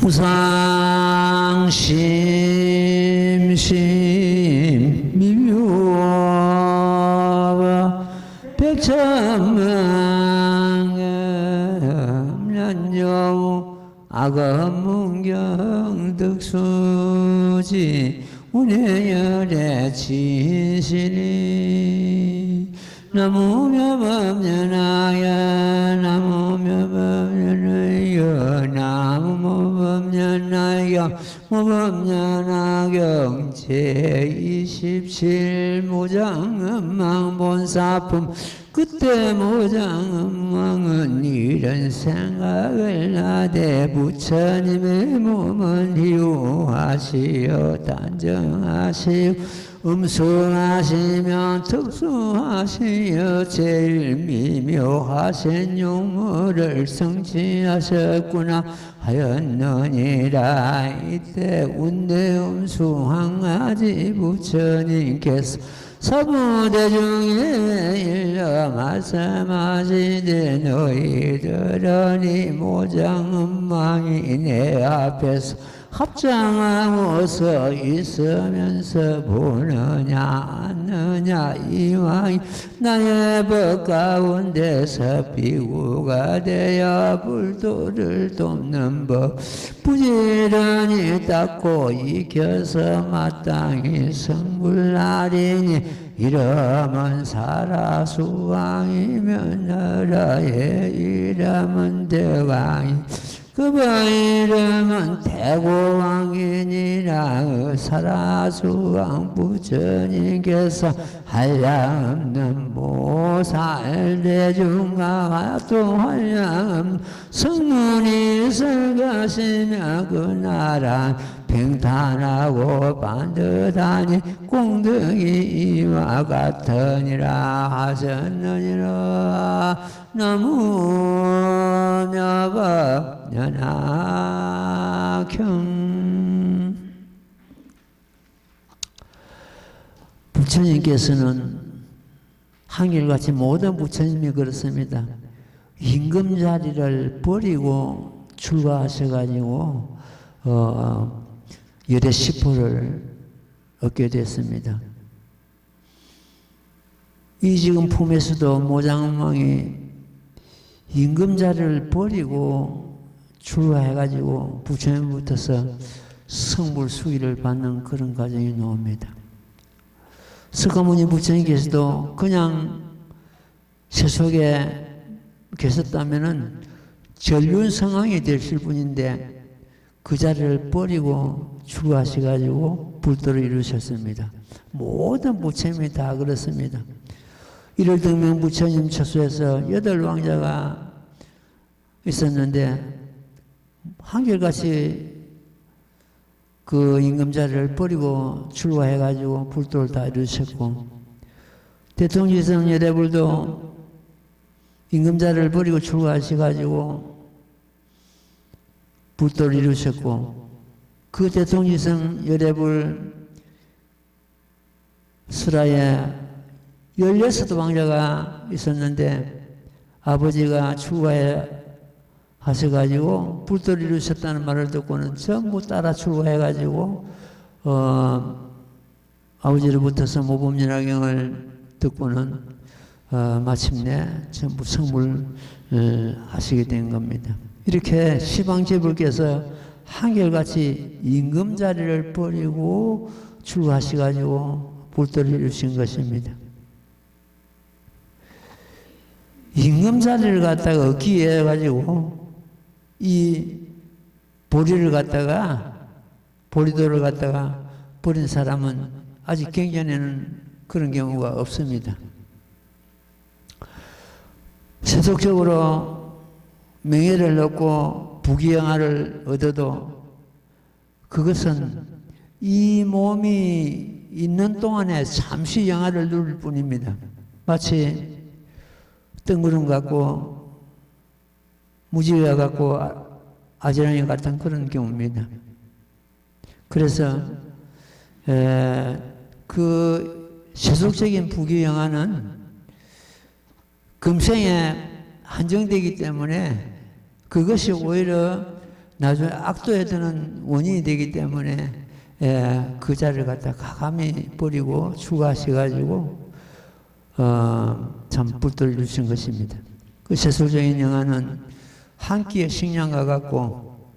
무상심심 미묘와 백천만년여우 아가문경 득수지 운해열의 진실이 나무며 법년하여 나무며 법년하여 나무며 법년하여 무법년하경 제27 무장음망본사품 그때 무장음망은 이런 생각을 하되 부처님의 몸은 희우하시어 단정하시고 음수하시며 특수하시어 제일 미묘하신 용무를 성취하셨구나 하였느니라. 이때 운대 음수항아지 부처님께서 사부대중에 일러 말씀하시되 너희들은 이 무장음망이 내 앞에서 합장하고 서 있으면서 보느냐 않느냐 이왕 나의 법 가운데서 비구가 되어 불도를 돕는 법 부지런히 닦고 익혀서 마땅히 성불하리니 이름은 사라수왕이면 나라의 이름은 대왕이 그분 이름은 대고왕이니라. 사라수왕 부처님께서 한량없는 모살대중과 또 한량없는 성문이 설가시며 그 나라 평탄하고 반듯하니 공덕이 이와 같으니라 하셨느니라. 나무며법연학형. 부처님께서는 한결같이 모든 부처님이 그렇습니다. 임금자리를 버리고 출가하셔가지고 열의 시포를 얻게 됐습니다. 이 지금 품에서도 모장망이 임금자리를 버리고 출가해가지고 부처님부터서 성불 수위를 받는 그런 과정이 나옵니다. 석가모니 부처님께서도 그냥 세속에 계셨다면은 전륜성왕이 되실 분인데 그 자리를 버리고 출가하셔가지고 불도를 이루셨습니다. 모든 부처님이 다 그렇습니다. 1월 등명 부처님 처소에서 8왕자가 있었는데 한결같이 그 임금자리를 버리고 출가해가지고 불도를 다 이루셨고 대통지성 여대불도 임금자리를 버리고 출가하셔가지고 불도를 이루셨고 그 대통지성 여대불 설하에 16왕자가 있었는데 아버지가 출가해 하셔가지고 불도를 이루셨다는 말을 듣고는 전부 따라 출가해가지고 아버지로부터서 모범연화경을 듣고는 마침내 전부 성불 하시게 된 겁니다. 이렇게 시방제불께서 한결같이 임금자리를 버리고 출가하셔가지고 불도를 이루신 것입니다. 임금자리를 갖다가 얻기 위해 가지고 이 보리를 갖다가 보리도를 갖다가 버린 사람은 아직 경전에는 그런 경우가 없습니다. 세속적으로 명예를 얻고 부귀영화를 얻어도 그것은 이 몸이 있는 동안에 잠시 영화를 누릴 뿐입니다. 마치 뜬구름 같고 무지개 같고 아지랑이 같은 그런 경우입니다. 그래서 그 세속적인 부귀영화는 금생에 한정되기 때문에 그것이 오히려 나중에 악도에 드는 원인이 되기 때문에 그 자리를 갖다 가감히 버리고 추가하셔가지고 참 불도를 주신 것입니다. 그 세속적인 영화는 한 끼의 식량과 같고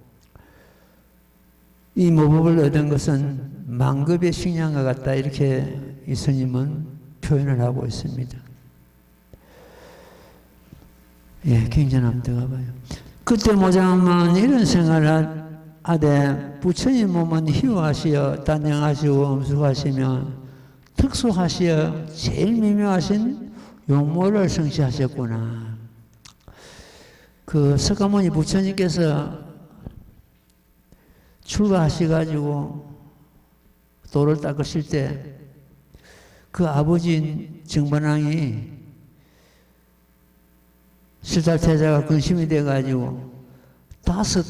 이 모법을 얻은 것은 만급의 식량과 같다, 이렇게 이 스님은 표현을 하고 있습니다. 굉장히 남다가 봐요. 그때 모장은 이런 생각을 하되 부처님 몸은 희유하시어 단정하시고 엄숙하시며 특수하시어 제일 미묘하신 용모를 성취하셨구나. 그 석가모니 부처님께서 출가하셔가지고 도를 닦으실 때 그 아버지인 정반왕이 실달태자가 근심이 돼가지고 다섯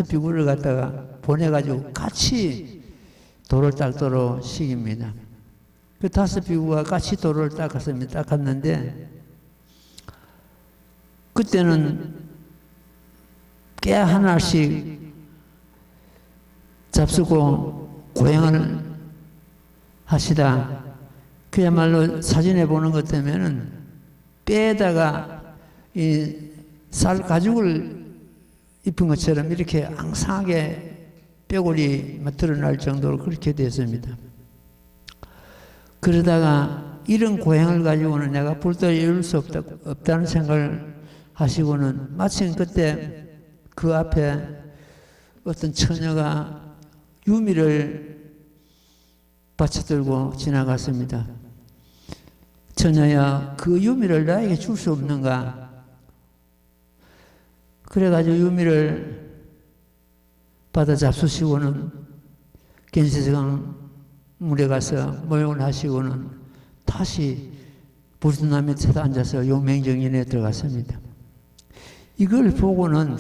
비구를 갖다가 보내가지고 같이 도를 닦도록 시킵니다. 그 5비구가 같이 도를 닦았는데 그때는 깨 하나씩 잡수고 고행을 하시다. 그야말로 사진에 보는 것 때문에는 뼈에다가 이 쌀 가죽을 입은 것처럼 이렇게 앙상하게 뼈골이 드러날 정도로 그렇게 됐습니다. 그러다가 이런 고행을 가지고는 내가 불도를 이룰 수 없다는 생각을 하시고는 마침 그때 그 앞에 어떤 처녀가 유미를 받쳐들고 지나갔습니다. 처녀야, 그 유미를 나에게 줄 수 없는가? 그래가지고 유미를 받아 잡수시고는 견시성 물에 가서 모욕을 하시고는 다시 불순남 밑에 앉아서 용맹정진에 들어갔습니다. 이걸 보고는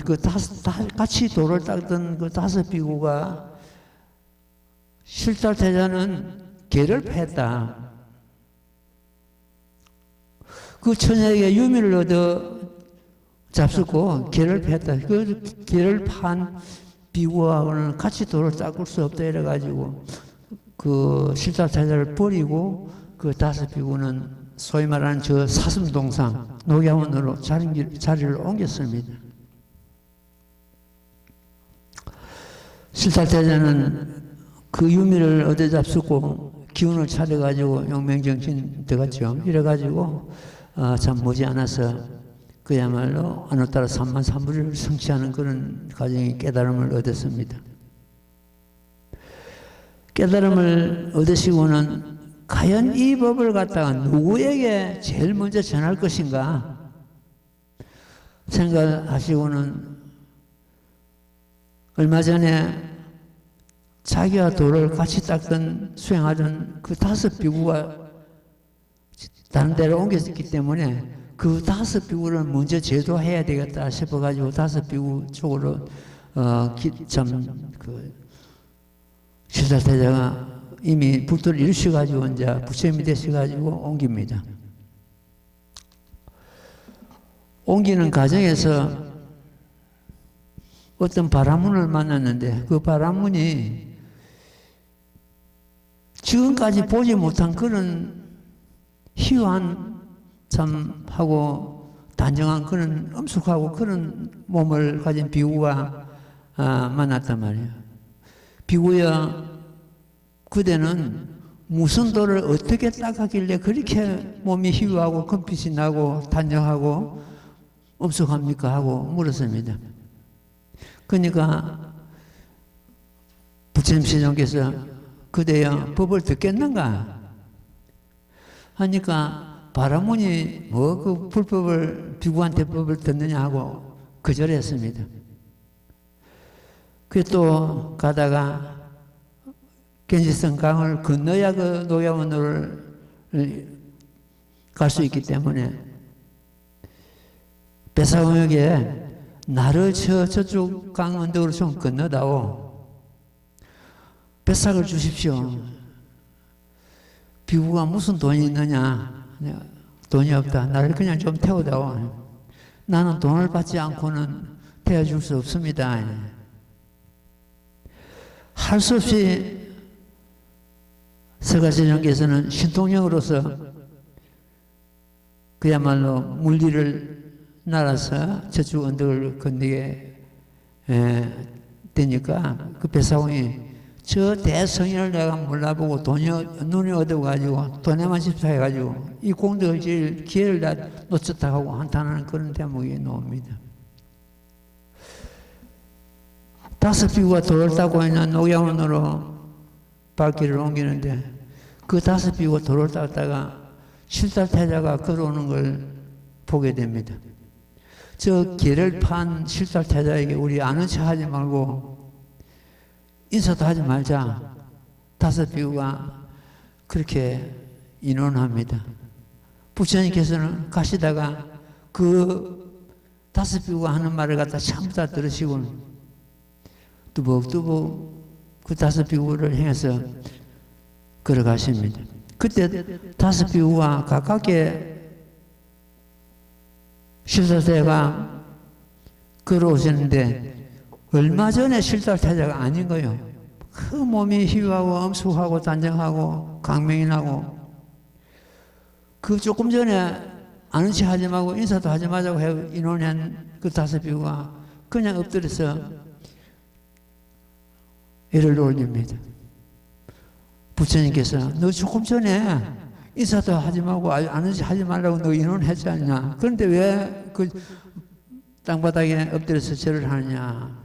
같이 돌을 닦던 그 5비구가 실달태자는 개를 패했다. 그 처녀에게 유미를 얻어 잡수고 개를 패했다. 그 개를 판 비구하고는 같이 돌을 닦을 수 없다 이래가지고 그 실달태자를 버리고 그 5비구는 소위 말하는 저 사슴동상 녹야원으로 자리를 옮겼습니다. 실달태자는 그 유미를 얻어 잡수고 기운을 차려가지고 용맹정신 들어갔죠. 이래가지고 참 머지않아서 그야말로 아노따라 삼만삼부리를 성취하는 그런 과정의 깨달음을 얻었습니다. 깨달음을 얻으시고는 과연 이 법을 갖다가 누구에게 제일 먼저 전할 것인가 생각하시고는 얼마 전에 자기와 도를 같이 닦던 수행하던 그 5비구가 다른 데로 옮겼기 때문에 그 5비구를 먼저 제도해야 되겠다 싶어가지고 5비구 쪽으로 실달태자가 이미 불도를 이루셔가지고 이제 부처님이 되셔가지고 옮깁니다. 옮기는 과정에서 어떤 바라문을 만났는데 그 바라문이 지금까지 보지 못한 그런 희유한 참 하고 단정한 그런 엄숙하고 그런 몸을 가진 비구가 만났단 말이에요. 비구야, 그대는 무슨 도를 어떻게 닦았길래 그렇게 몸이 희유하고 금빛이 나고 단정하고 엄숙합니까? 하고 물었습니다. 그러니까 부처님 신령께서 그대여 법을 듣겠는가? 하니까 바라문이 뭐 그 불법을 비구한테 법을 듣느냐 하고 거절했습니다. 그 또 가다가 견시성 강을 건너야 그 녹야원으로 갈 수 있기 때문에 배사공역에 나를 저쪽 강 언덕으로 좀 건너다오. 배삭을 주십시오. 비구가 무슨 돈이 있느냐? 돈이 없다. 나를 그냥 좀 태우다오. 나는 돈을 받지 않고는 되어줄 수 없습니다. 할 수 없이 서가시장께서는 신통력으로서 그야말로 물리를 날아서 저쪽 언덕을 건너게 되니까 그 배사공이 저 대성인을 내가 몰라보고 눈이 얻어가지고 돈에만 집착해가지고 이 공덕을 지을 기회를 다 놓쳤다고 한탄하는 그런 대목이 나옵니다. 5비구가 돌을 따고 있는 녹양원으로 발길을 옮기는데 그 5비구가 돌을 닦다가 실달태자가 걸어오는 걸 보게 됩니다. 저 길을 판 실달태자에게 우리 아는 척 하지 말고 인사도 하지 말자. 5비구가 그렇게 인원합니다. 부처님께서는 가시다가 그 5비구가 하는 말을 갖다 전부 다 들으시고 뚜벅뚜벅 그 5비구를 향해서 걸어가십니다. 그때 5비구가 가깝게 실달태자가 걸어오시는데 얼마 전에 실달태자가 아닌 거예요. 그 몸이 희유하고 엄숙하고 단정하고 강명이 나고 그 조금 전에 아는 체 하지 말고 인사도 하지 말자고 인원한 그 5비구가 그냥 엎드려서 애를 올립니다. 부처님께서 너 조금 전에 인사도 하지 말고 아는 체 하지 말라고 너 인원했지 않냐. 그런데 왜 그 땅바닥에 엎드려서 절을 하느냐.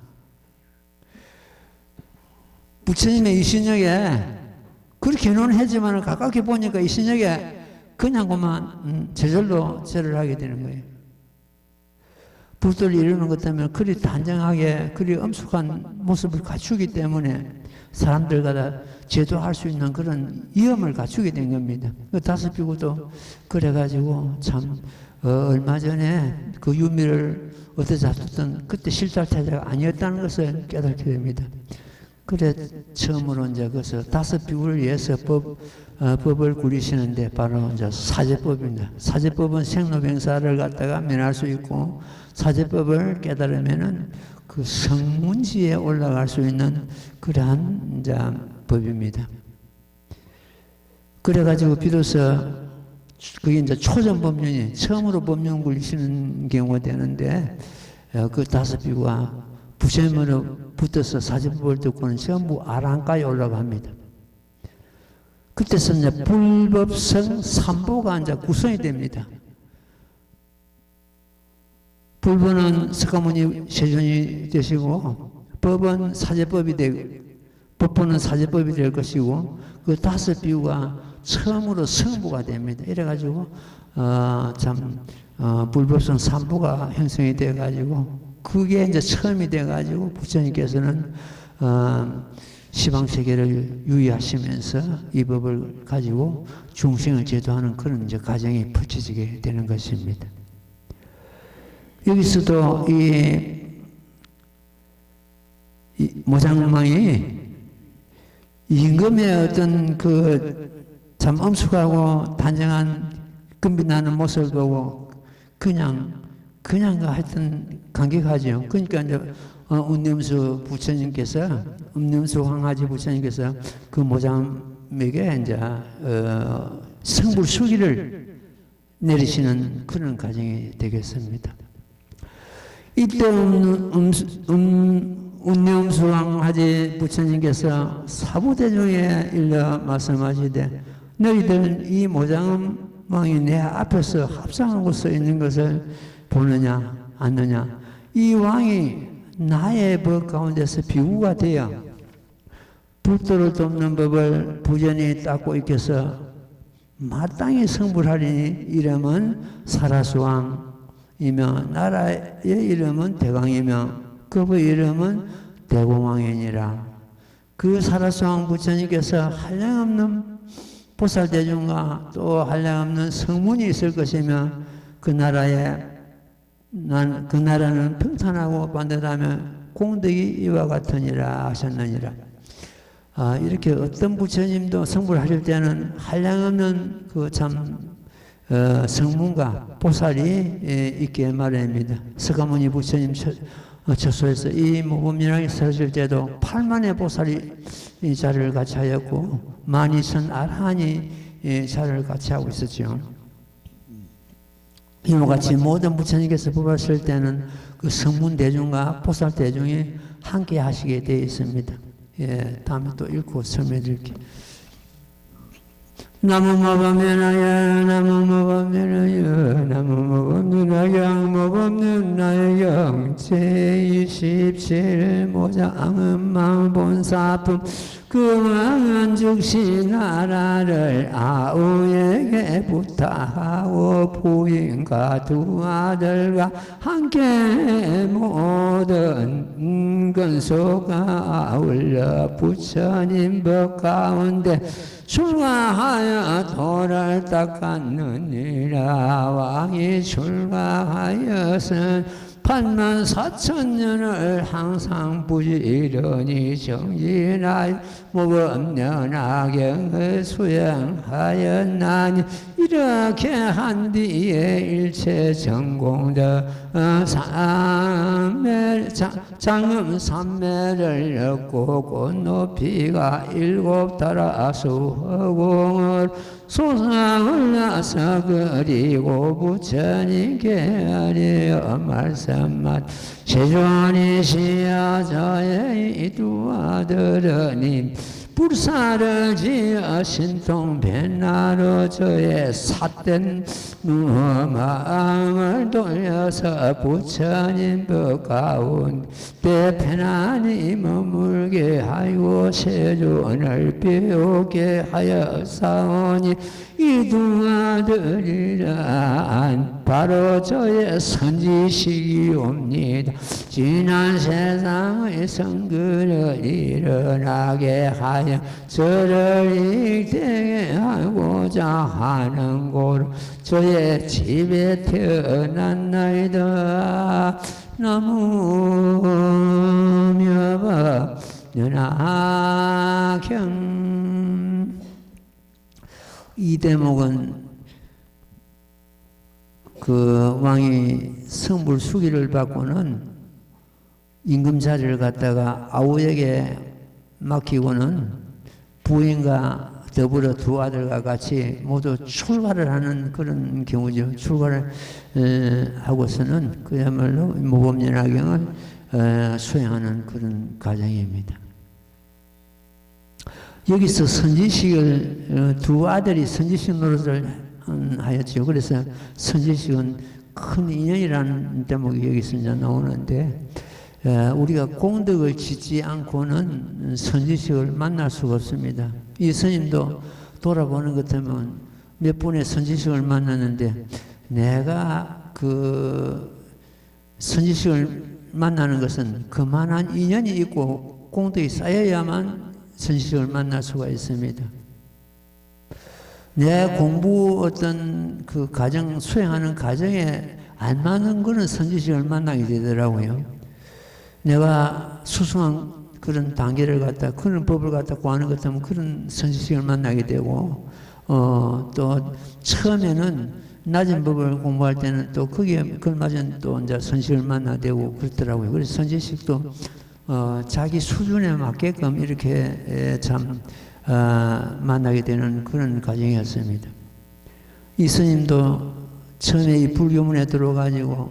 부처님의 이신역에 그렇게 인원했지만 가깝게 보니까 이신역에 그냥 그만 저절로 절을 하게 되는 거예요. 불도를 이루는 것 때문에 그리 단정하게 그리 엄숙한 모습을 갖추기 때문에 사람들과 제도할 수 있는 그런 위엄을 갖추게 된 겁니다. 그 5비구도 그래가지고 참 얼마 전에 그 유미를 어디서 잡혔던 그때 실달태자가 아니었다는 것을 깨닫게 됩니다. 그래 처음으로 이제 그래서 5비구를 위해서 법을 구리시는데 바로 이제 사제법입니다. 사제법은 생로병사를 갖다가 면할 수 있고 사제법을 깨달으면은 그 성문지에 올라갈 수 있는 그러한 이제 법입니다. 그래가지고 비로소 그게 이제 초전 법륜이 처음으로 법륜 굴리시는 경우가 되는데 그 5비구가 부처님으로 붙어서 사제법을 듣고는 전부 아랑가에 올라갑니다. 그때서 이제 불법성 삼보가 이제 구성이 됩니다. 불법은 석가모니 세존이 되시고 법은 사제법이 되고 법보는 사제법이 될 것이고 그 5비구가 처음으로 성부가 됩니다. 이래가지고 불법성 삼보가 형성이 돼가지고 그게 이제 처음이 돼가지고 부처님께서는 시방세계를 유의하시면서 이 법을 가지고 중생을 제도하는 그런 이제 과정이 펼쳐지게 되는 것입니다. 여기서도 이 모장망이 임금의 어떤 그 참 엄숙하고 단정한 금빛나는 모습을 보고 그냥 하여튼 감격하죠. 그러니까 이제 운념수 부처님께서 운념수 황하지 부처님께서 그 모장에게 이제 성불 수기를 내리시는 그런 과정이 되겠습니다. 이때 운념수 황하지 부처님께서 사부대중에 일러 말씀하시되 너희들은 이 모장왕이 내 앞에서 합상하고 서 있는 것을 보느냐 않느냐. 이 왕이 나의 법 가운데서 비구가 되어 불도를 돕는 법을 부전히 닦고 있겠어 마땅히 성불하리니 이름은 사라수왕이며 나라의 이름은 대광이며 그의 이름은 대공왕이니라. 그 사라수왕 부처님께서 한량없는 보살대중과 또 한량없는 성문이 있을 것이며 그 나라는 평탄하고 반듯하며 공덕이 이와 같으니라 하셨느니라. 이렇게 어떤 부처님도 성불하실 때는 한량없는 그 참 성문과 보살이 있게 마련입니다. 석가모니 부처님 처소에서 이 모범연하게 설실 때도 8만의 보살이 이 자리를 같이 하였고 12,000 아라한이 자리를 같이 하고 있었죠. 이와 같이 모든 부처님께서 부활하실 때는 그 성문 대중과 보살 대중이 함께 하시게 되어 있습니다. 예, 다음에 또 읽고 설명해 드릴게요. 나무모범연하여 나무모범연하여 나무모범연하여 모범연하여 제27 모장음망본사품 금왕은 즉시 나라를 아우에게 부탁하고 부인과 두 아들과 함께 모든 근소가 아울러 부처님 법 가운데 출가하여 도를 닦았느니라. 왕이 출가하여선 84,000년을 항상 부지런히 정진하여 모범연하경을 수행하였나니 이렇게 한 뒤에 일체 전공도 장음 삼매를 얻고 꽃 높이가 7달아 수허공을 솟아올라서 그리고 부처님께 아뢰어 말씀만 세존이시여 저의 두 아들은 불사를 지어 신통 변화로 저의 삿된 마음을 돌려서 부처님 법 가운데 편안히 머물게 하고 세존을 배우게 하였사오니 이 두 아들이란 바로 저의 선지식이옵니다. 지난 세상의 성근을 일어나게 하여 저를 일되게 하고자 하는 고로 저의 집에 태어났나이다. 나무묘법 연하경. 이 대목은 그 왕이 성불 수기를 받고는 임금 자리를 갖다가 아우에게 맡기고는 부인과 더불어 두 아들과 같이 모두 출가를 하는 그런 경우죠. 출가를 하고서는 그야말로 모범연하경을 수행하는 그런 과정입니다. 여기서 선지식을 두 아들이 선지식 노릇을 하였죠. 그래서 선지식은 큰 인연이라는 대목이 여기서 이제 나오는데 우리가 공덕을 짓지 않고는 선지식을 만날 수가 없습니다. 이 스님도 돌아보는 것 같으면 몇 분의 선지식을 만났는데 내가 그 선지식을 만나는 것은 그만한 인연이 있고 공덕이 쌓여야만 선지식을 만날 수가 있습니다. 내 공부 어떤 그 과정, 수행하는 과정에 안 맞는 거는 선지식을 만나게 되더라고요. 내가 수승한 그런 단계를 갖다, 그런 법을 갖다 구하는 것 같으면 그런 선지식을 만나게 되고, 또 처음에는 낮은 법을 공부할 때는 또 거기에 걸맞은 또 이제 선지식을 만나게 되고 그렇더라고요. 그래서 선지식도 자기 수준에 맞게끔 이렇게 참 만나게 되는 그런 과정이었습니다. 이 스님도 처음에 이 불교문에 들어가지고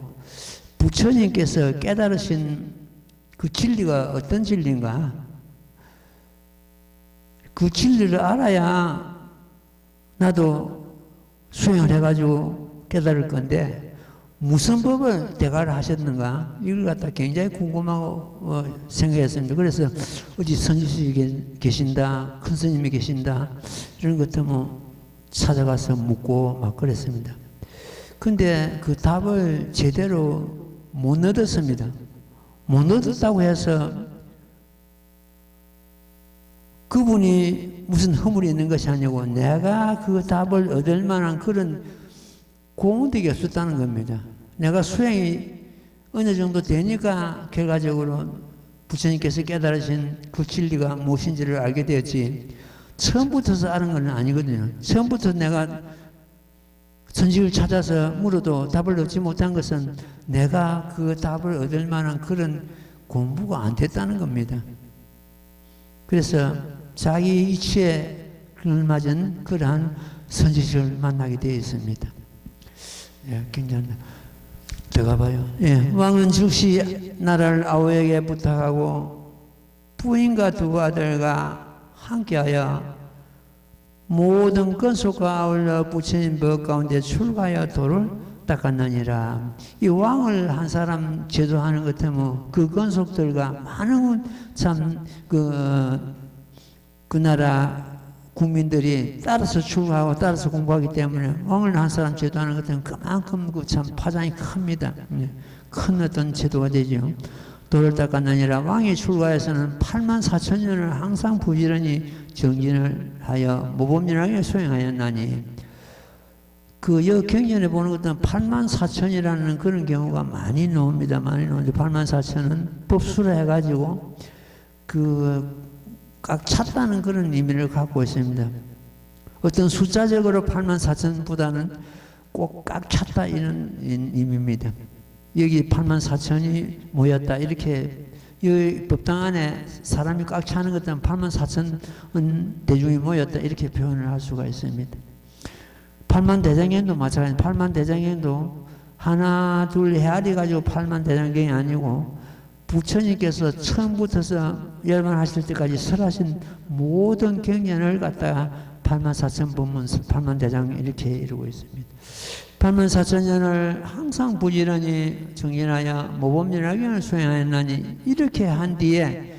부처님께서 깨달으신 그 진리가 어떤 진리인가? 그 진리를 알아야 나도 수행을 해가지고 깨달을 건데 무슨 법을 대가를 하셨는가? 이걸 갖다 굉장히 궁금하고 생각했습니다. 그래서 어디 선지식이 계신다, 큰 스님이 계신다 이런 것도 뭐 찾아가서 묻고 막 그랬습니다. 근데 그 답을 제대로 못 얻었습니다. 못 얻었다고 해서 그분이 무슨 허물이 있는 것이 아니고 내가 그 답을 얻을 만한 그런 공덕이 없었다는 겁니다. 내가 수행이 어느 정도 되니까 결과적으로 부처님께서 깨달으신 그 진리가 무엇인지를 알게 되었지 처음부터서 아는 건 아니거든요. 처음부터 내가 선식을 찾아서 물어도 답을 얻지 못한 것은 내가 그 답을 얻을 만한 그런 공부가 안 됐다는 겁니다. 그래서 자기 이치에 걸맞은 그러한 선지식을 만나게 되어 있습니다. 예, 굉장히 들어가봐요. 예, 왕은 즉시 나라를 아우에게 부탁하고 부인과 두 아들과 함께하여 모든 건속과 아울러 부처님 법 가운데 출가하여 도를 닦았느니라. 이 왕을 한 사람 제도하는 것 같으면 그 건속들과 많은 참 그 나라 국민들이 따라서 출가하고 따라서 공부하기 때문에 왕을 한 사람 제도하는 것 같으면 그만큼 그 참 파장이 큽니다. 큰 어떤 제도가 되죠. 도를 닦았느니라. 왕이 출가해서는 84,000년을 항상 부지런히 정진을 하여 모범연하게 수행하였나니 그 경전에 보는 것은 84,000이라는 그런 경우가 많이 나옵니다. 많이 나오는데 84,000은 법수로 해가지고 꽉 찼다는 그런 의미를 갖고 있습니다. 어떤 숫자적으로 84,000보다는 꼭 꽉 찼다 이런 의미입니다. 여기 84,000이 모였다 이렇게 이 법당 안에 사람이 꽉 차는 것은 84,000 대중이 모였다 이렇게 표현을 할 수가 있습니다. 팔만대장경도 마찬가지입니다. 팔만대장경도 하나 둘 헤아리 가지고 팔만대장경이 아니고 부처님께서 처음부터서 열반하실 때까지 설하신 모든 경전을 갖다가 84,000법문 8만대장 이렇게 이루고 있습니다. 84,000년을 항상 부지런히 정진하여 모범연하경을 수행하였나니 이렇게 한 뒤에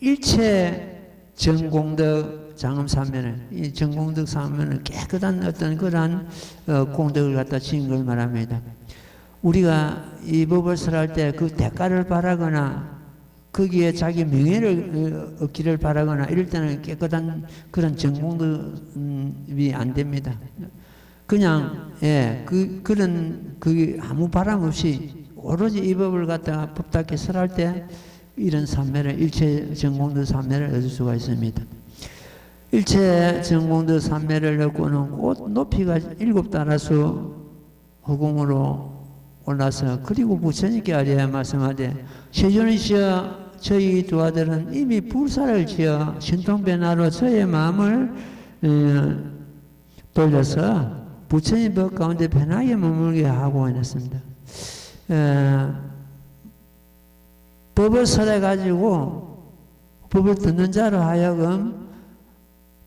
일체 정공덕 장엄사면을 이 정공덕 사면을 깨끗한 어떤 그러한 공덕을 갖다 지은 걸 말합니다. 우리가 이 법을 설할 때 그 대가를 바라거나 거기에 자기 명예를 얻기를 바라거나 이럴 때는 깨끗한 그런 정공덕이 안 됩니다. 그냥 그런 아무 바람 없이 오로지 이 법을 갖다가 법답게 설할 때 이런 삼매를 일체 정공덕 삼매를 얻을 수가 있습니다. 일체 정공덕 삼매를 얻고는 곧 높이가 7달아서 허공으로 올라서 그리고 부처님께 아뢰어 말씀하되 세존이시여 저희 두 아들은 이미 불사를 지어 신통변화로 저의 마음을 돌려서 부처님 법 가운데 편하게 머물게 하고 했습니다. 법을 설해가지고 법을 듣는 자로 하여금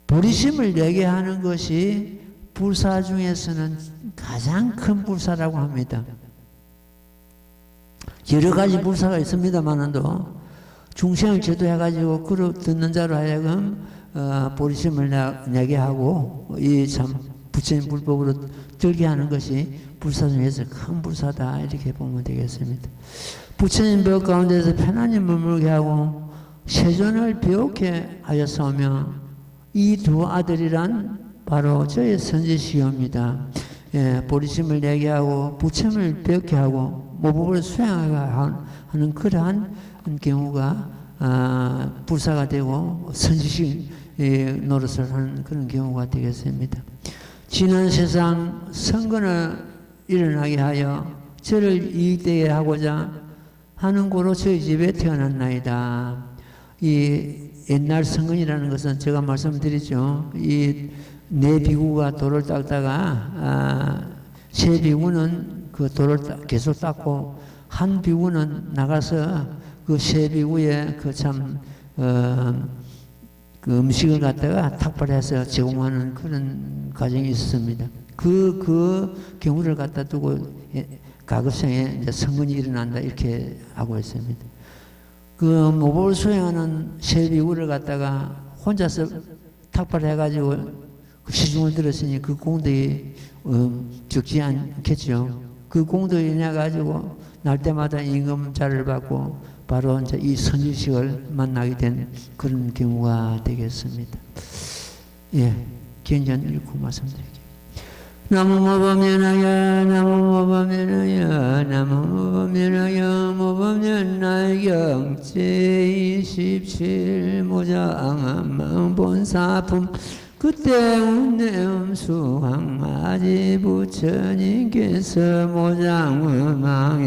보리심을 내게 하는 것이 불사 중에서는 가장 큰 불사라고 합니다. 여러 가지 불사가 있습니다만도 중생을 제도해가지고 그로 듣는 자로 하여금 보리심을 내게 하고 이 참 부처님 불법으로 들게 하는 것이 불사 중에서 큰 불사다 이렇게 보면 되겠습니다. 부처님 법 가운데서 편안히 머물게 하고 세존을 배우게 하였으며 이 두 아들이란 바로 저의 선지시옵니다. 보리심을 내게 하고 부처님을 배우게 하고 모법을 수행하게 하는 그러한 경우가 불사가 되고 선지식 노릇을 하는 그런 경우가 되겠습니다. 지난 세상 선건을 일어나게 하여 저를 이익되게 하고자 하는 고로 저희 집에 태어났나이다. 이 옛날 선건이라는 것은 제가 말씀드리죠. 이 네 비구가 돌을 닦다가 세 비구는 그 돌을 계속 닦고 한 비구는 나가서 그 세 비구에 그 음식을 갖다가 탁발해서 제공하는 그런 과정이 있었습니다. 그 경우를 갖다 두고 가급성에 이제 선건이 일어난다 이렇게 하고 있습니다. 그 모법을 수행하는 세 비구를 갖다가 혼자서 탁발해가지고 시중을 들었으니 그 공덕이 적지 않겠죠. 그 공덕이 인해 가지고 날 때마다 임금자를 받고 바로 이제 이 선지식을 만나게 된 그런 경우가 되겠습니다. 예, 경전 읽고 말씀드릴게요. 나무모범연하여 나무모범연하여 나무모범연하여 모범연하여 제27 모장암망 본사품 그때 운내음수 황마지 부처님께서 모장무망에게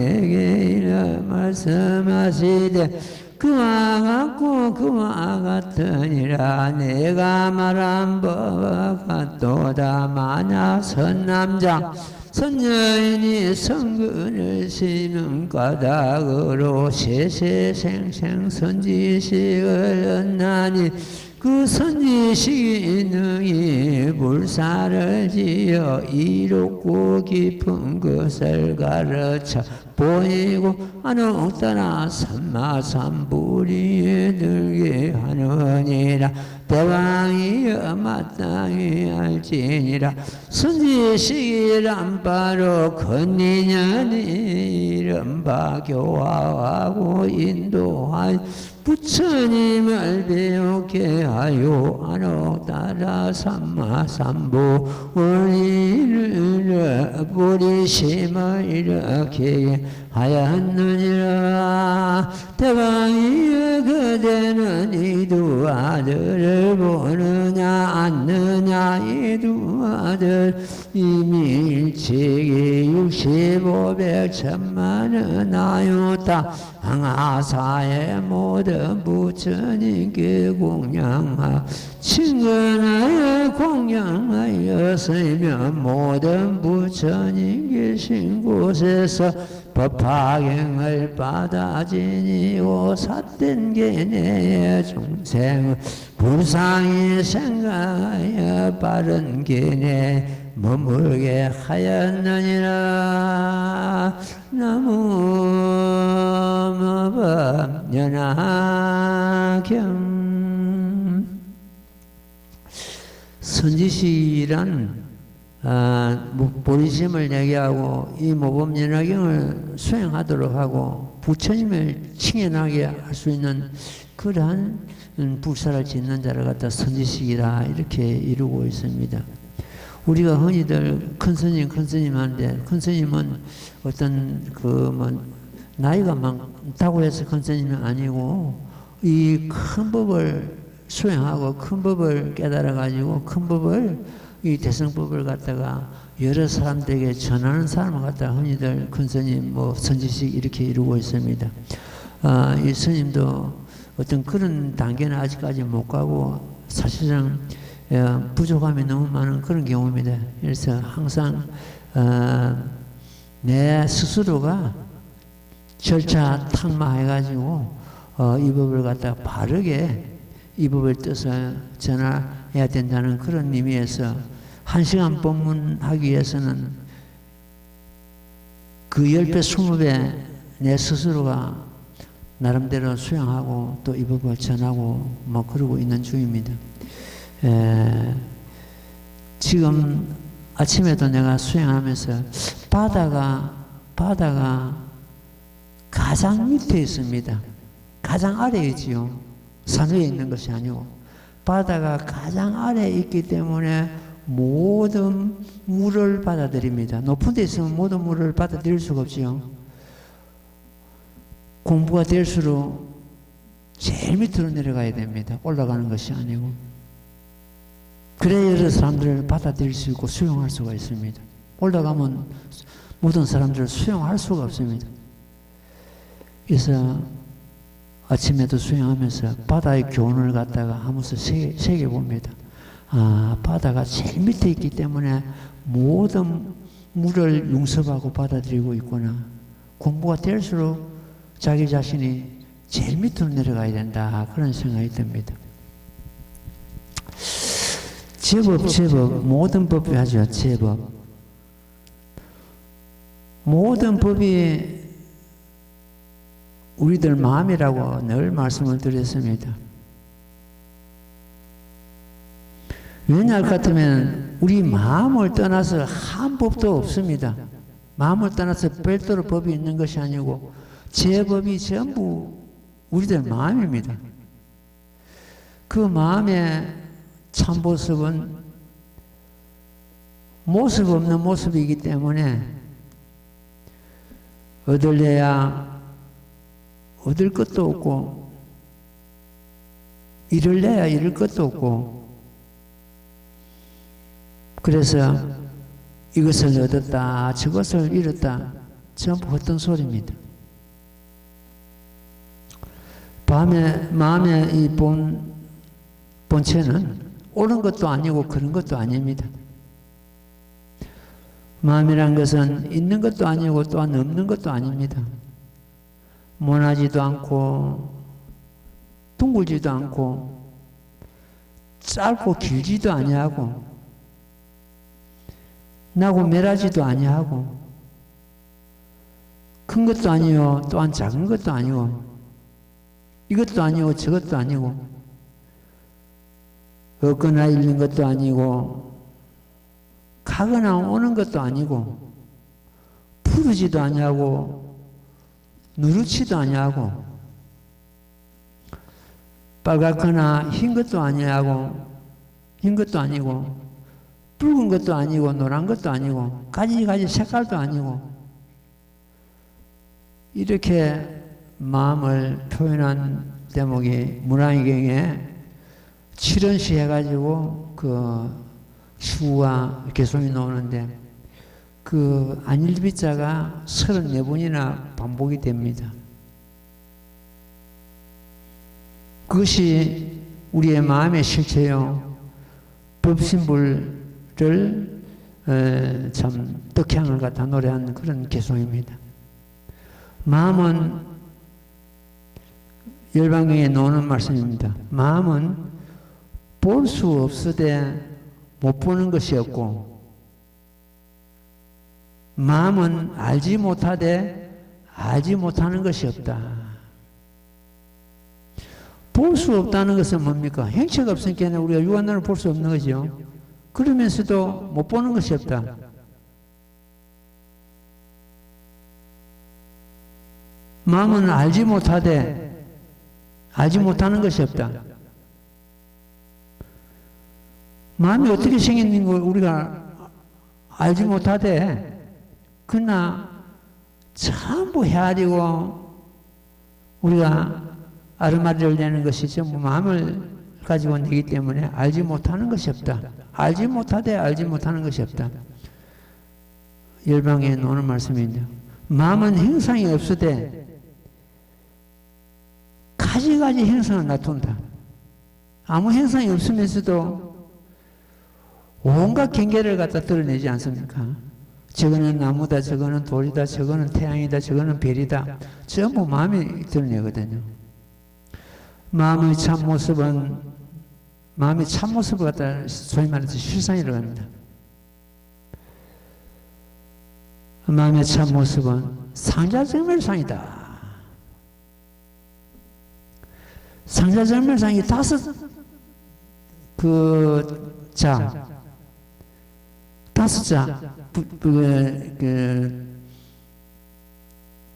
이르 말씀하시되 그와 같고 그와 같으니라. 내가 말한 바와 같도다. 만약 선남자 선여인이 성근을 심은 까닭으로 세세생생 선지식을 얻나니 그 선지식이 능히 불사를 지어 이롭고 깊은 것을 가르쳐 보이고 하는 따라 삼마삼부리에 들게 하느니라. 대왕이여 마땅히 알지니라. 선지식이란 바로 건니년이 이른바 교화하고 인도하여 부처님을 배우게 하여 하노 따라 삼마삼부 우리를 부리심을 이렇게 하였느니라. 대왕이여 그대는 이 두 아들을 보느냐 안느냐. 이 두 아들 이미 일찍이 65백 천만은 하였다. 항아사의 모든 부처님께 공양하 친근하여 공양하였으며 모든 부처님 계신 곳에서 법화경을 받아 지니고 삿된 계내의 중생을 불상히 생각하여 바른 계내 머물게 하였느니라. 나무법연하경. 선지식이란 보리심을 내게 하고 이 모범연화경을 수행하도록 하고 부처님을 칭연하게 할 수 있는 그러한 불사를 짓는 자를 갖다 선지식이라 이렇게 이루고 있습니다. 우리가 흔히들 큰 스님한테 큰 스님은 어떤 나이가 많다고 해서 큰 스님이 아니고 이 큰 법을 수행하고 큰 법을 깨달아 가지고 큰 법을 이 대승법을 갖다가 여러 사람들에게 전하는 사람을 갖다가 흔히들 큰 스님 선지식 이렇게 이루고 있습니다. 이 스님도 어떤 그런 단계는 아직까지 못 가고 사실상 부족함이 너무 많은 그런 경우입니다. 그래서 항상 내 스스로가 절차 탁마해가지고 이 법을 갖다가 바르게 이 법의 뜻을 전해야 된다는 그런 의미에서 1시간 법문하기 위해서는 그 10배, 20배 내 스스로가 나름대로 수행하고 또 이 법을 전하고 그러고 있는 중입니다. 지금 아침에도 내가 수행하면서 바다가 가장 밑에 있습니다. 가장 아래에 있지요. 산 위에 있는 것이 아니고 바다가 가장 아래에 있기 때문에 모든 물을 받아들입니다. 높은 데 있으면 모든 물을 받아들일 수가 없지요. 공부가 될수록 제일 밑으로 내려가야 됩니다. 올라가는 것이 아니고. 그래야 여러 사람들을 받아들일 수 있고 수용할 수가 있습니다. 올라가면 모든 사람들을 수용할 수가 없습니다. 그래서 아침에도 수행하면서 바다의 교훈을 갖다가 하면서 새겨봅니다. 바다가 제일 밑에 있기 때문에 모든 물을 용섭하고 받아들이고 있구나. 공부가 될수록 자기 자신이 제일 밑으로 내려가야 된다. 그런 생각이 듭니다. 제법, 모든 법이 하죠. 제법. 모든 법이 우리들 마음이라고 늘 말씀을 드렸습니다. 왜냐 할 것 같으면 우리 마음을 떠나서 한 법도 없습니다. 마음을 떠나서 별도로 법이 있는 것이 아니고 제법이 전부 우리들 마음입니다. 그 마음의 참모습은 모습 없는 모습이기 때문에 얻을래야 얻을 것도 없고 잃을래야 잃을 것도 없고 그래서 이것을 얻었다, 저것을 잃었다, 전부 헛된 소리입니다. 마음의 이 본체는 옳은 것도 아니고 그런 것도 아닙니다. 마음이란 것은 있는 것도 아니고 또한 없는 것도 아닙니다. 모나지도 않고 둥글지도 않고 짧고 길지도 아니하고 나고 매라지도 아니하고 큰 것도 아니요 또한 작은 것도 아니고 이것도 아니고 저것도 아니고 얻거나 잃는 것도 아니고 가거나 오는 것도 아니고 푸르지도 아니하고 누렇지도 아니하고 빨갛거나 흰 것도 아니하고 흰 것도 아니고 붉은 것도 아니고 노란 것도 아니고 가지 색깔도 아니고 이렇게 마음을 표현한 대목이 문화의경에 7원시 해가지고 그 수와 개송이 나오는데 그 안일비자가 34번이나 반복이 됩니다. 그것이 우리의 마음의 실체요. 법신불을 참 덕향을 갖다 노래한 그런 개송입니다. 마음은 열방경에 나오는 말씀입니다. 마음은 볼 수 없으되 못 보는 것이 없고 마음은 알지 못하되 알지 못하는 것이 없다. 볼 수 없다는 것은 뭡니까? 행체가 없으니까 우리가 육안으로 볼 수 없는 거죠. 그러면서도 못 보는 것이 없다. 마음은 알지 못하되 알지 못하는 것이 없다. 마음이 어떻게 생겼는 걸 우리가 알지 못하되 그러나 전부 헤아리고 우리가 아르마리를 내는 것이 전부 마음을 가지고 내기 때문에 알지 못하는 것이 없다. 알지 못하되 알지 못하는 것이 없다. 열방에 나오는 말씀입니다. 마음은 형상이 없으되 가지가지 형상을 나타낸다. 아무 형상이 없으면서도 온갖 경계를 갖다 드러내지 않습니까? 저거는 나무다, 저거는 돌이다, 저거는 태양이다, 저거는 별이다. 전부 마음이 드러내거든요. 마음의 참모습을 갖다 소위 말해서 실상이라고 합니다. 마음의 참모습은 상자정멸상이다. 상자정멸상이 5자,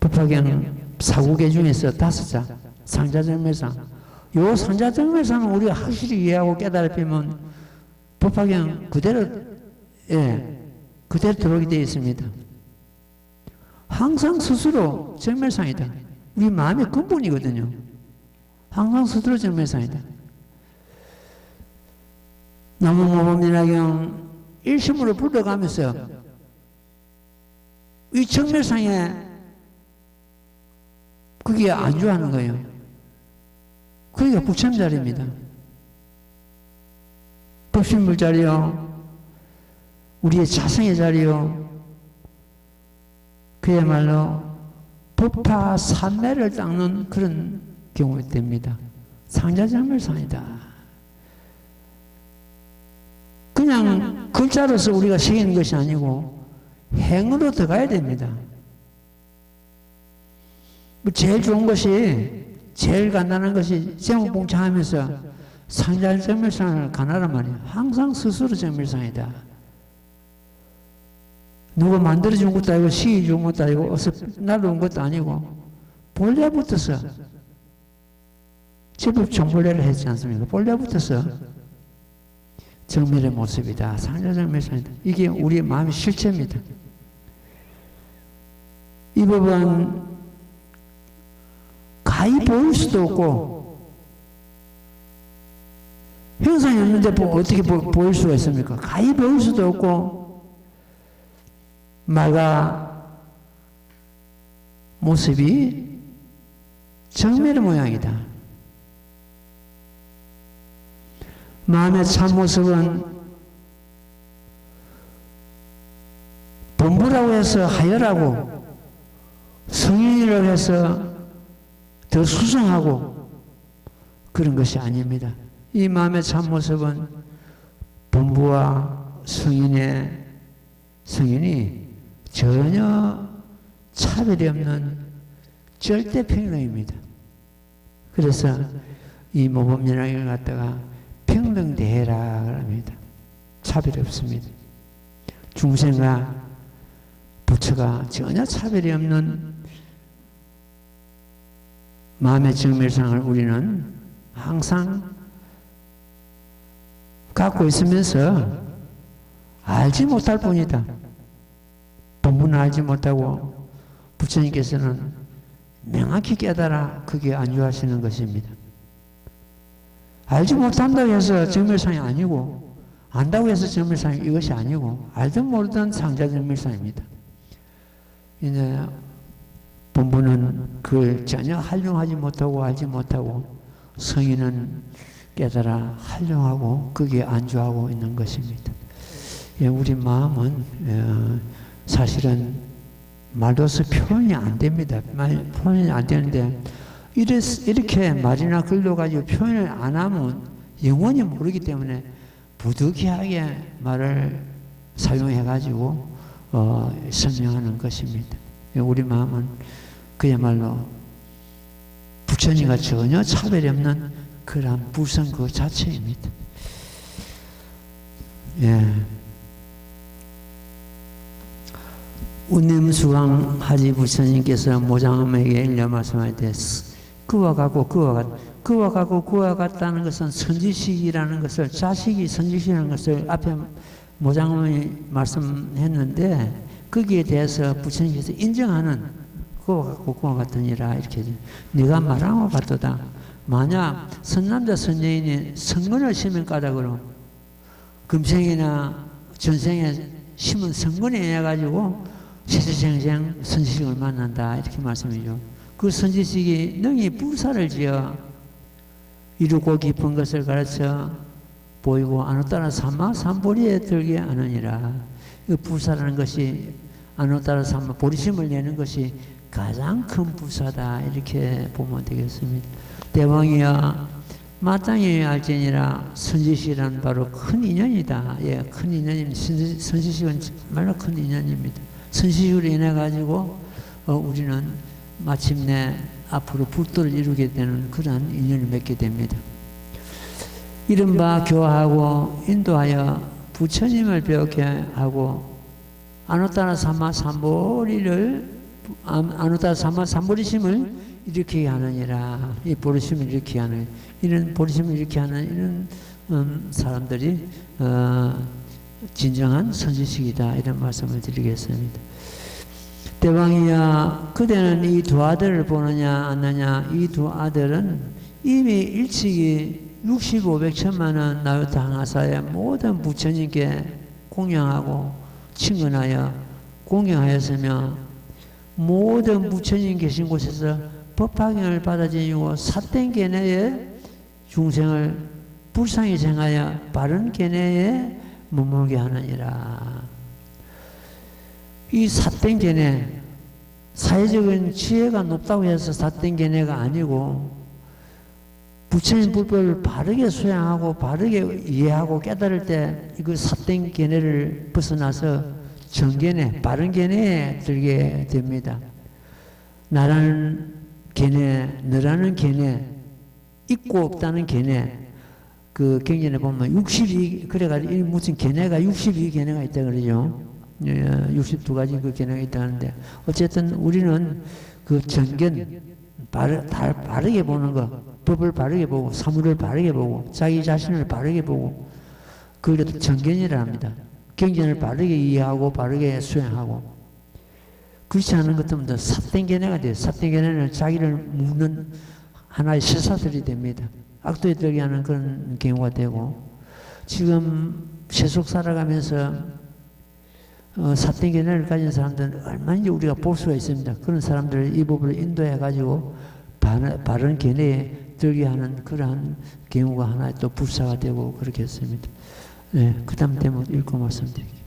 법화경 사구계 중에서 5자, 상자정멸상. 요 상자정멸상은 우리가 확실히 이해하고 깨달으면 법화경 그대로 들어오게 되어 있습니다. 항상 스스로 정멸상이다. 우리 마음의 근본이거든요. 항상 스스로 정멸상이다. 나무모범민화경 일심으로 불러가면서 이 정멸상에 그게 안주하는 거예요. 그게 부처자리입니다. 법신불 자리요, 우리의 자성의 자리요, 그야말로 법화 삼매를 닦는 그런 경우가 됩니다. 상자정멸상이다. 그냥 글자로서 우리가 새기는 것이 아니고 행으로 들어가야 됩니다. 제일 좋은 것이, 제일 간단한 것이 제목봉창하면서 상자정멸상을 가나란 말이에요. 항상 스스로 정멸상이다. 누가 만들어준 것도 아니고 시기 준 것도 아니고 어서 날라온 것도 아니고 본래부터서 제법 정본래를 했지 않습니까? 본래부터서 정밀의 모습이다. 상자정멸상이다. 이게 우리의 마음의 실체입니다. 이 법은 가히 보일 수도 없고 형상이 없는데 어떻게 보일 수가 있습니까? 가히 보일 수도 없고, 마가 모습이 정밀 모양이다. 마음의 참모습은 본부라고 해서 하열하고 성인이라고 해서 더 수성하고 그런 것이 아닙니다. 이 마음의 참모습은 본부와 성인이 전혀 차별이 없는 절대 평등입니다. 그래서 이 모범연합을 갖다가 평등대회라 합니다. 차별이 없습니다. 중생과 부처가 전혀 차별이 없는 마음의 정밀상을 우리는 항상 갖고 있으면서 알지 못할 뿐이다. 본문은 알지 못하고 부처님께서는 명확히 깨달아 그게 안주하시는 것입니다. 알지 못한다고 해서 정밀상이 아니고 안다고 해서 정밀상이 이것이 아니고 알든 모르든 상자 정밀상입니다. 이제 본부는 그걸 전혀 활용하지 못하고 알지 못하고 성인은 깨달아 활용하고 그게 안주하고 있는 것입니다. 우리 마음은 사실은 말로서 표현이 안 됩니다. 표현이 안 되는데 이렇게 말이나 글로 가지고 표현을 안 하면 영원히 모르기 때문에 부득이하게 말을 사용해 가지고 설명하는 것입니다. 우리 마음은 그야말로 부처님과 전혀 차별이 없는 그러한 불성 그 자체입니다. 예. 운림수강 하지 부처님께서 모장엄에게 일러 말씀할 때 그와 같다는 것은 선지식이라는 것을 자식이 선지식이라는 것을 앞에 모장엄이 말씀했는데 거기에 대해서 부처님께서 인정하는 그와 같으니라 이렇게 네가 말한 것 같도다. 만약 선남자 선여인이 선근을 심은 까닭으로 금생이나 전생에 심은 선근에 인해 가지고 세세생생 선지식을 만난다 이렇게 말씀이죠. 그 선지식이 능히 불사를 지어 이루고 깊은 것을 가르쳐 보이고 안에 따라 삼보리에 들게 하느니라. 이 불사라는 것이 안에 따라 보리심을 내는 것이 가장 큰 불사다 이렇게 보면 되겠습니다. 대왕이여 마땅히 알지니라. 선지식이란 바로 큰 인연이다. 예, 큰 인연입니다. 선지식은 정말로 큰 인연입니다. 선지식으로 인해 가지고 우리는 마침내 앞으로 불도를 이루게 되는 그러한 인연을 맺게 됩니다. 이른바 교화하고 인도하여 부처님을 배우게 하고 아누타나 삼마 삼보리를 아누타나 삼마 삼보리심을 일으키게 하느니라. 이 보리심을 일으키게 하는 이런 보리심을 일으키게 하는 이런 사람들이 진정한 선지식이다 이런 말씀을 드리겠습니다. 대왕이야 그대는 이 두 아들을 보느냐 안느냐. 이 두 아들은 이미 일찍이 65백천만원 나요타 항하사의 모든 부처님께 공양하고 친근하여 공경하였으며 모든 부처님 계신 곳에서 법화경을 받아지니고 삿된 계내에 중생을 불상히 정하여 바른 계내에 머물게 하느니라. 이 삿된 계내, 사회적인 지혜가 높다고 해서 삿된 계내가 아니고 부처님 불법을 바르게 수행하고 바르게 이해하고 깨달을 때 그 삿된 계내를 벗어나서 정계내, 바른 계내에 들게 됩니다. 나라는 계내, 너라는 계내, 있고 없다는 계내. 그 경전에 보면 그래가지고 무슨 계내가 62계내가 있다 그러죠. 62가지 그 계내가 있다는데 어쨌든 우리는 그 정견 바르게 보는 거, 법을 바르게 보고 사물을 바르게 보고 자기 자신을 바르게 보고 그걸 정견이라 합니다. 경전을 바르게 이해하고 바르게 수행하고 그렇지 않은 것들은 삿된 계내가 돼요. 삿된 계내는 자기를 묻는 하나의 시사들이 됩니다. 악도에 들게 하는 그런 경우가 되고, 지금 세속 살아가면서 사땡견을 가진 사람들은 얼마든지 우리가 볼 수가 있습니다. 그런 사람들을 이 법으로 인도해가지고 바른 견해에 들게 하는 그러한 경우가 하나 또 불사가 되고 그렇게 했습니다. 네, 그 다음 대목 읽고 말씀드릴게요.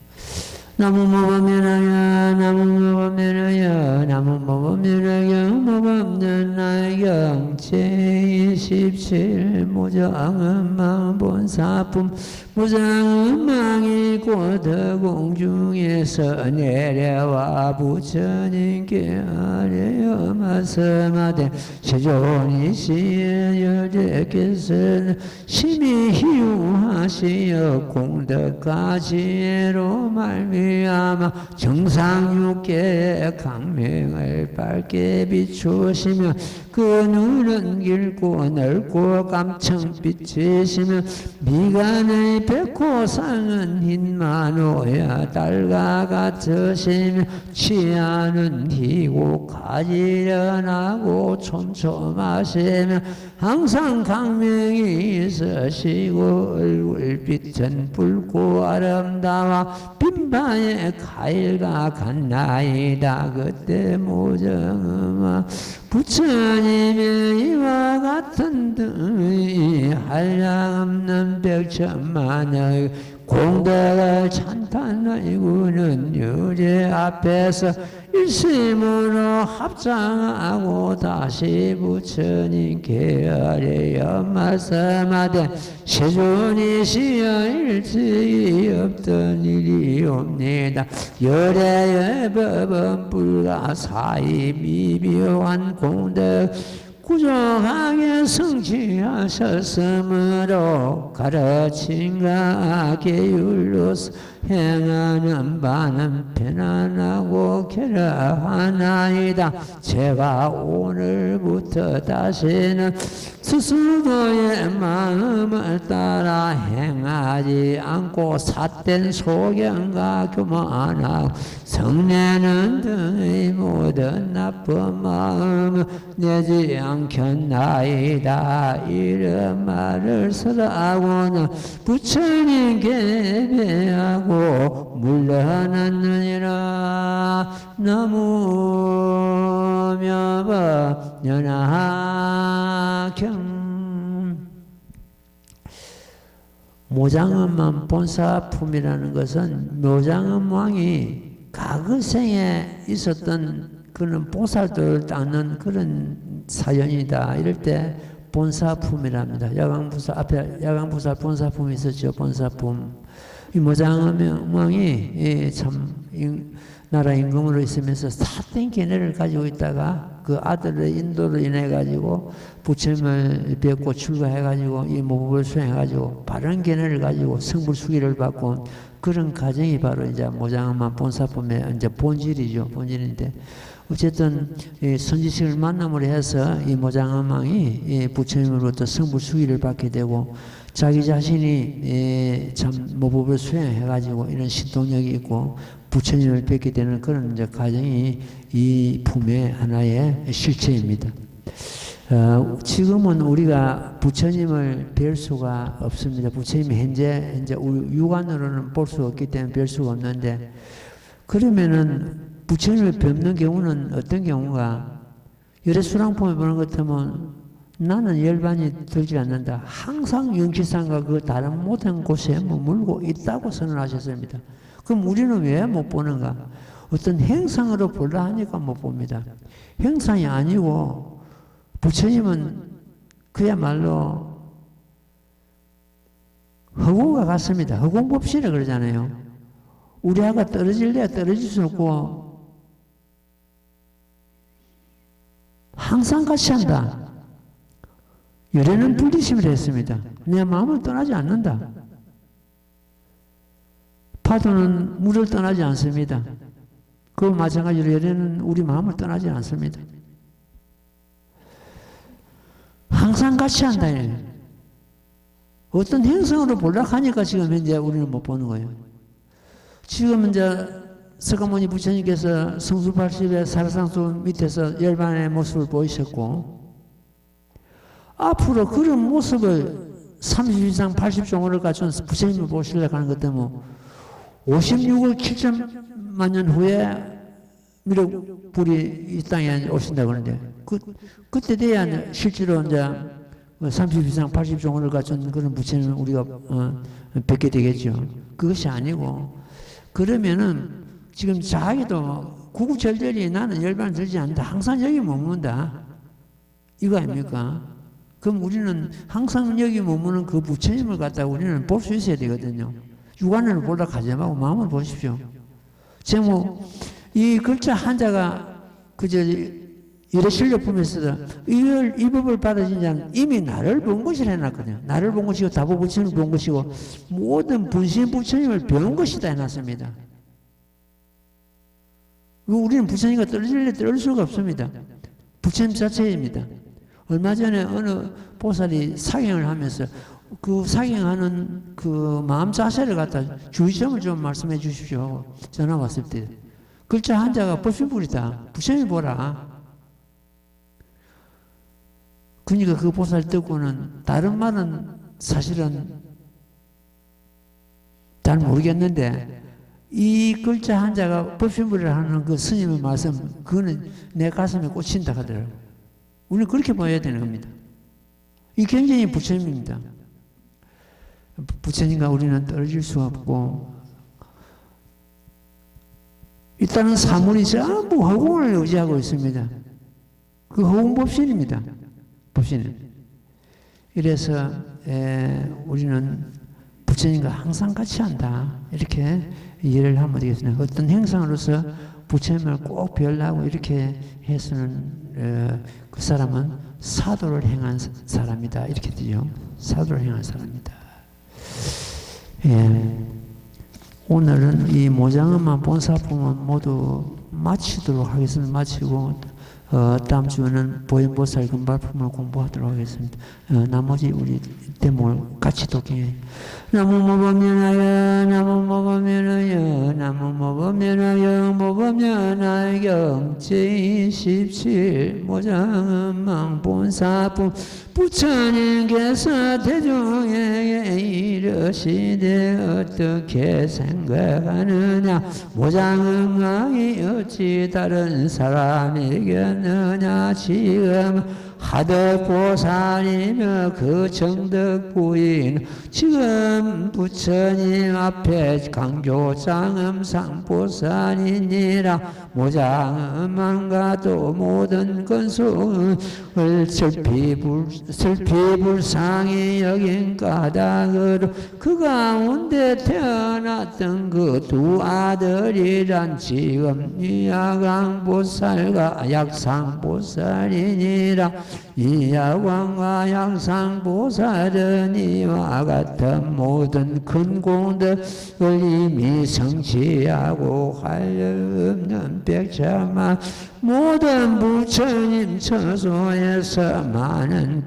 나무 모범면하여 나무 모범면하여 나무 모범면하여 모범면 나경 제27 무정음망 본사품 무정음망이 고덕공중에서 내려와 부처님께 아뢰어 말씀하되 세존이시여 여제께서는 심히 희우하시어 공덕가지로 말미암아 정상육계 강명을 밝게 비추시며 그 눈은 길고 넓고 감청빛이시며 미간의 백호상은 흰마노야 달과 같으시며 치아는 희고 가지런하고 촘촘하시며 항상 강명이 있으시고 얼굴빛은 붉고 아름다워 빈바의 가일과 같나이다. 그때 무정음아 부처님의 이와 같은 등의 한량없는 백천만의 공덕을 찬탄하이고는 유제 앞에서 일심으로 합장하고 다시 부처님께 아뢰어 말씀하되 세존이시여 일찍이 없던 일이옵니다. 열애의 법은 불가사의 미묘한 공덕 구정하게 성취하셨으므로 가르침과 계율로서 행하는 바는 편안하고 쾌락하나이다. 제가 오늘부터 다시는 스스로의 마음을 따라 행하지 않고 삿된 소견과 교만하고 성내는 등의 모든 나쁜 마음을 내지 않겠나이다. 이런 말을 설하고는 부처님께 배하고 물러났느니라. 나무 묘법 연하경. 모장엄만 본사품이라는 것은 모장엄 왕이 과거생에 있었던 그런 보살들을 닦는 그런 사연이다. 이럴 때 본사품이랍니다. 야광보살 앞에 야광보살 본사품이 있었죠. 본사품. 이 모장엄 왕이 참 나라 임금으로 있으면서 사된 견해를 가지고 있다가 그 아들의 인도로 인해 가지고 부처님을 뵙고 출가해 가지고 이 모법을 수행해 가지고 바른 견해를 가지고 성불수기를 받고 그런 과정이 바로 이제 모장엄만 본사품의 이제 본질이죠. 본질인데 어쨌든 이 선지식을 만남으로 해서 이 모장엄왕이 부처님으로부터 성불수기를 받게 되고 자기 자신이 참 모법을 수행해 가지고 이런 신통력이 있고 부처님을 뵙게 되는 그런 이제 과정이 이 품의 하나의 실체입니다. 지금은 우리가 부처님을 뵐 수가 없습니다. 부처님이 현재 육안으로는 볼 수 없기 때문에 뵐 수가 없는데, 그러면은 부처님을 뵙는 경우는 어떤 경우가, 열애수랑품에 보는 것 같으면 나는 열반이 들지 않는다. 항상 영치상과 그 다른 모든 곳에 머물고 있다고 선언하셨습니다. 그럼 우리는 왜 못 보는가? 어떤 행상으로 보려 하니까 못 봅니다. 행상이 아니고 부처님은 그야말로 허공과 같습니다. 허공법시라 그러잖아요. 우리하고 떨어질래야 떨어질 수 없고 항상 같이 한다. 열애는 분리심을 했습니다. 내 마음을 떠나지 않는다. 파도는 물을 떠나지 않습니다. 그와 마찬가지로 열애는 우리 마음을 떠나지 않습니다. 항상 같이 한다. 어떤 행성으로 볼락하니까 지금 현재 우리는 못 보는 거예요. 지금 이제 석가모니 부처님께서 성수 80의 사라상수 밑에서 열반의 모습을 보이셨고, 앞으로 그런 모습을 30 이상 80종을 갖춘 부처님을 보시려고 하는 것 때문에 56억 7천만 년 후에 미륵불이 이 땅에 오신다고 하는데 그때 돼야 실제로 이제 30 이상 80종을 갖춘 그런 부처님을 우리가 뵙게 되겠죠. 그것이 아니고 그러면은 지금 자기도 구구절절히 나는 열반 들지 않는다. 항상 여기 머문다. 이거 아닙니까? 그럼 우리는 항상 여기 머무는 그 부처님을 갖다가 우리는 볼 수 있어야 되거든요. 육안을 보러 가지 말고 마음을 보십시오. 제가 이 글자 한자가 그저 이래실력품에서도 이 법을 받아진 자는 이미 나를 본 것이라 해놨거든요. 나를 본 것이고 다보 부처님을 본 것이고 모든 분신 부처님을 배운 것이다 해놨습니다. 우리는 부처님과 떨어질래 떨어질 수가 없습니다. 부처님 자체입니다. 얼마 전에 어느 보살이 사경을 하면서 그 사경하는 그 마음 자세를 갖다 주의점을 좀 말씀해 주십시오. 전화 왔을 때. 글자 한자가 법신불이다. 부처님 보라. 그러니까 그 보살 듣고는 다른 말은 사실은 잘 모르겠는데 이 글자 한자가 법신불이라 하는 그 스님의 말씀 그거는 내 가슴에 꽂힌다 하더라고요. 우리는 그렇게 봐야 되는 겁니다. 이 굉장히 부처님입니다. 부처님과 우리는 떨어질 수 없고 일단은 사물이 전부 허공을 의지하고 있습니다. 그 허공 법신입니다. 법신은. 이래서 우리는 부처님과 항상 같이 한다. 이렇게 이해를 하면 되겠습니다. 어떤 행상으로서 부처님을 꼭 배우려고 이렇게 해서는 그 사람은 사도를 행한 사람이다. 이렇게 되죠. 사도를 행한 사람이다. 예. 오늘은 이 모장엄마 본사품은 모두 마치도록 하겠습니다. 마치고 다음 주에는 보현보살 금발품을 공부하도록 하겠습니다. 나머지 우리 대목을 같이 독해. 나무모범면하여 나무모범면하여 나무모범면하여 모범면하여 경제27 모장엄마 본사품 부처님께서 대중에게 이르시되 어떻게 생각하느냐 모장엄마이 어찌 다른 사람이겠느냐 지금 하덕보살이며 그 정덕부인 지금 부처님 앞에 강조장엄상보살이니라 모장엄만가도 모든 건속을 슬피불상이 여긴 까닭으로 그 가운데 태어났던 그 두 아들이란 지금 이야광보살과 약상보살이니라 이야광과 약상보살은 이와 같은 모든 큰 공덕을 이미 성취하고 한없는 백차만 모든 부처님 처소에서 많은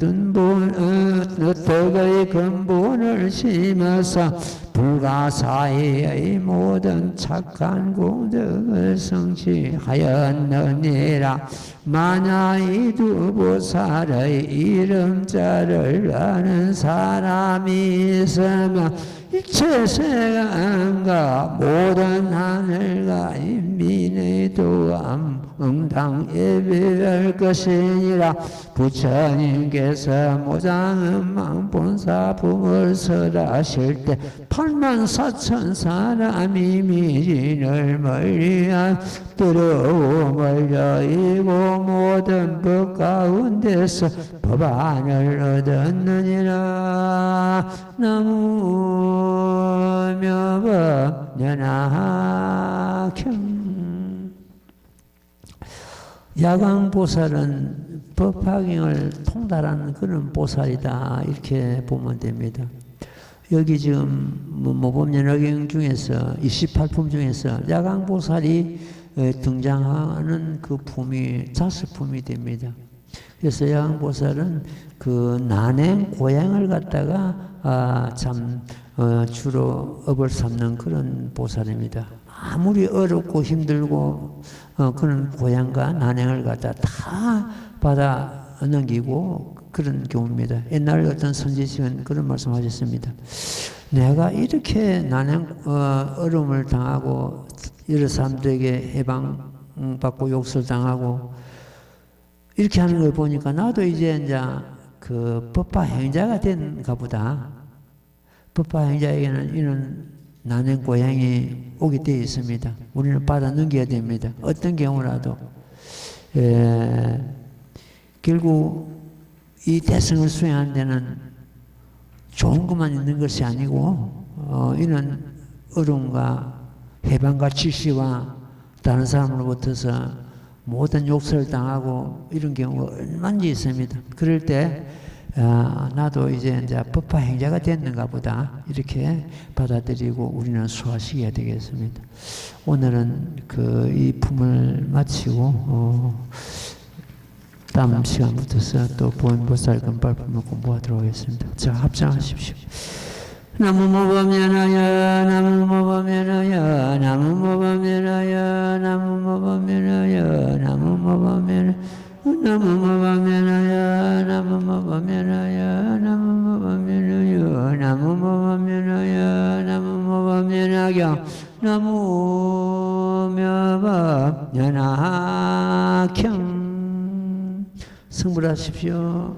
덕의 근본을 심어서 불가사의의 모든 착한 공덕을 성취하였느니라. 만약 이 두 보살의 이름자를 아는 사람이 있으면 일체 세간과 모든 하늘과 인민의 도암 응당 예배할 것이니라. 부처님께서 모장엄마 본사품을 설하실 때 84,000 사람이 미진을 멀리한 두려움을 여의고 모든 법 가운데서 법안을 얻었느니라. 나무묘법연하경. 야광보살은 법화경을 통달하는 그런 보살이다. 이렇게 보면 됩니다. 여기 지금 모범연화경 중에서 28품 중에서 야광보살이 등장하는 그 품이 자스품이 됩니다. 그래서 야광보살은 그 난행 고행을 갖다가 주로 업을 삼는 그런 보살입니다. 아무리 어렵고 힘들고 그런 고향과 난행을 갖다 다 받아 넘기고 그런 경우입니다. 옛날 어떤 선지식은 그런 말씀하셨습니다. 내가 이렇게 어려움을 당하고 여러 사람들에게 해방받고 욕설 당하고 이렇게 하는 걸 보니까 나도 이제 그 법화 행자가 된가 보다. 법화 행자에게는 이런 난행 고향이 오게 되어 있습니다. 우리는 받아 넘겨야 됩니다. 어떤 경우라도. 결국 이 대승을 수행하는 데는 좋은 것만 있는 것이 아니고 이런 어려움과 해방과 질시와 다른 사람으로부터서 모든 욕설을 당하고 이런 경우가 얼마나 있습니다. 그럴 때 나도 이제 법화 행자가 됐는가 보다 이렇게 받아들이고 우리는 수화시켜야 되겠습니다. 오늘은 이 품을 마치고 다음 시간부터 또 보현보살 금발품을 공부하도록 하겠습니다. 자, 합장하십시오. 나무모범연하여 나무모범연하여 나무모범연하여 나무모범연하여 나무모범연하여 나무모범연하여 나무모범연하여 나무모범연하여 나무모범연하여 나무모범연하여 나무모범연하경 성불하십시오.